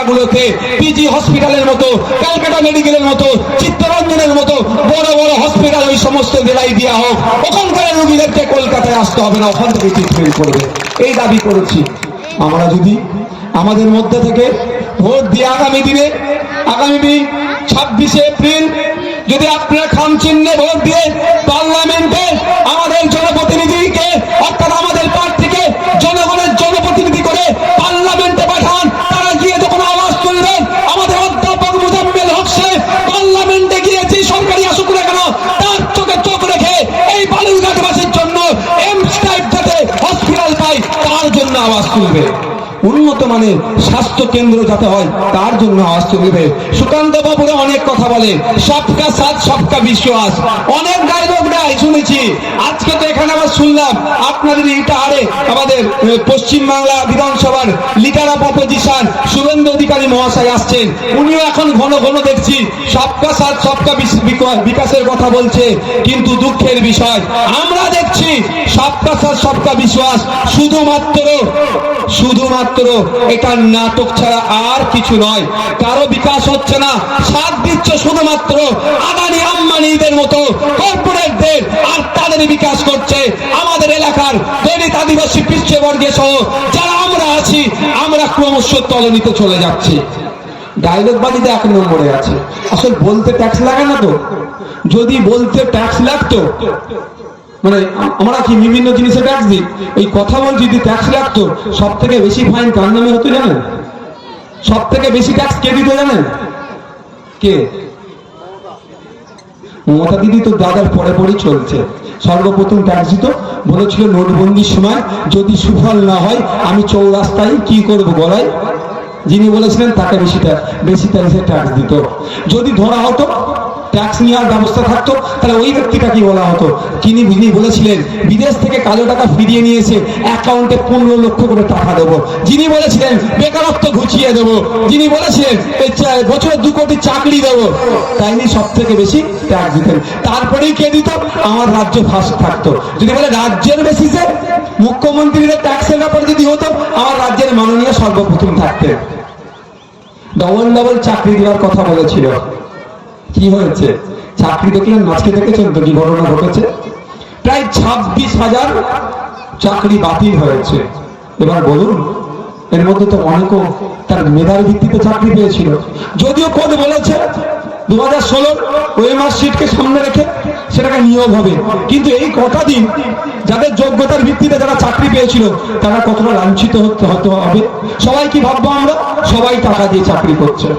জায়গাগুলোতে পিজি হসপিটালের মতো, ক্যালকাটা মেডিকেলের মতো, চিত্তরঞ্জনের মতো বড় বড় হসপিটাল ওই সমস্ত জেলায় দেওয়া হোক। ওখানকার রোগীদেরকে কলকাতায় আসতে হবে না, ওখান থেকে ট্রিটমেন্ট করবে, এই দাবি করেছি। আমরা যদি আমাদের মধ্যে থেকে ভোট দিয়ে আগামী 26শে এপ্রিল যদি আপনারা খাম চিহ্নে ভোট দিয়ে পার্লামেন্টে আমাদের জনপ্রতিনিধিকে অর্থাৎ আমাদের প্রার্থীকে জনগণের জনপ্রতিনিধি করে পার্লামেন্টে পাঠান, তারা গিয়ে যখন আওয়াজ তুলবেন, আমাদের অধ্যাপক মোজাম্মেল হক সাহেব পার্লামেন্টে গিয়ে যে সরকারি আসুক না কেন তার চোখে চোখ রেখে এই বালুরঘাটবাসীর জন্য এমস টাইপ যাতে হসপিটাল পায় তার জন্য আওয়াজ তুলবে, উন্নত মানের স্বাস্থ্য কেন্দ্র যাতে হয় তার জন্য আওয়াজ তুলবে। সুকান্ত বাবুরা অনেক কথা বলে, সবকা সাথ সবকা বিশ্বাস, অনেক ডায়লগ দেয় শুনেছি। আজকে তো এখানে আবার শুনলাম আপনাদের ইটাহারে আমাদের পশ্চিমবাংলা বিধানসভার leader of opposition Suvendu Adhikari মহাশয় আসছেন, উনিও এখন ঘন ঘন দেখছি সবকা সাথ সবকা বিকাশের কথা বলছে। কিন্তু দুঃখের বিষয় আমরা দেখছি সবকা সাথ সবকা বিশ্বাস শুধুমাত্র এটা নাটক ছাড়া আর কিছু নয়। কারো বিকাশ হচ্ছে না, সাথ দিচ্ছে শুধুমাত্র আদানি আম্বানিদের মতো কর্পোরেটদের, আর তাদের বিকাশ করছে আমাদের এলাকার দলিত আদিবাসী পিছিয়ে সহ যারা আমরা আছি, আমরা ক্রমশ তলানিতে চলে যাচ্ছি। ডায়লগ বাজিতে 1 নম্বরে আছে। আসলে বলতে ট্যাক্স লাগে না তো, যদি বলতে ট্যাক্স লাগতো, মানে আমরা কি বিভিন্ন জিনিসে ট্যাক্স দিই, এই কথা বল যদি ট্যাক্স লাগতো, সব থেকে বেশি ফাইন কার নামে হতো জানেন? সব থেকে বেশি ট্যাক্স কে দিত জানেন? কে? মমতা দিদি তো দাদার পরে পরেই চলছে। সর্বপ্রথম ট্যাক্স দিত, বলেছিল নোটবন্দির সময় যদি সুফল না হয় আমি চৌরাস্তায় কি করবো গলায়, যিনি বলেছিলেন তাকে বেশি ট্যাক্স দিত। যদি ধরা হতো ট্যাক্স নেওয়ার ব্যবস্থা থাকতো, তাহলে ওই ব্যক্তিটা কি বলা হতো, যিনি বলেছিলেন বিদেশ থেকে কালো টাকা ফিরিয়ে নিয়েছে, অ্যাকাউন্টে 15 লক্ষ করে টাকা দেবো, যিনি বলেছিলেন বেকারত্ব ঘুচিয়ে দেবো, যিনি বলেছিলেন বছরে 2 কোটি চাকরি দেবো, তাইনি সব থেকে বেশি ট্যাক্স দিতেন। তারপরেই কে দিত? আমার রাজ্য ফার্স্ট থাকতো। যদি বলে রাজ্যের বেসিসে মুখ্যমন্ত্রীদের ট্যাক্সের ব্যাপারে যদি হতো, আমার রাজ্যের মাননীয় সর্বপ্রথম থাকতেন। ডবল চাকরি দেওয়ার কথা বলেছিল, কি হয়েছে? চাকরি দেখলেন আজকে দেখেছেন তো কি ঘটনা ঘটেছে? প্রায় 26,000 চাকরি বাতিল হয়েছে। এবার বলুন, এর মধ্যে তো অনেকেও তার মেধার ভিত্তিতে চাকরি পেয়েছিল। যদিও কোড বলেছে 2016 ওএমআর শিটকে সামনে রেখে সেটাকে নিয়োগ হবে, কিন্তু এই কটা দিন যাদের যোগ্যতার ভিত্তিতে যারা চাকরি পেয়েছিল তারা কতটা লাঞ্ছিত হতে হবে। সবাই কি ভাববো আমরা? সবাই টাকা দিয়ে চাকরি করছে।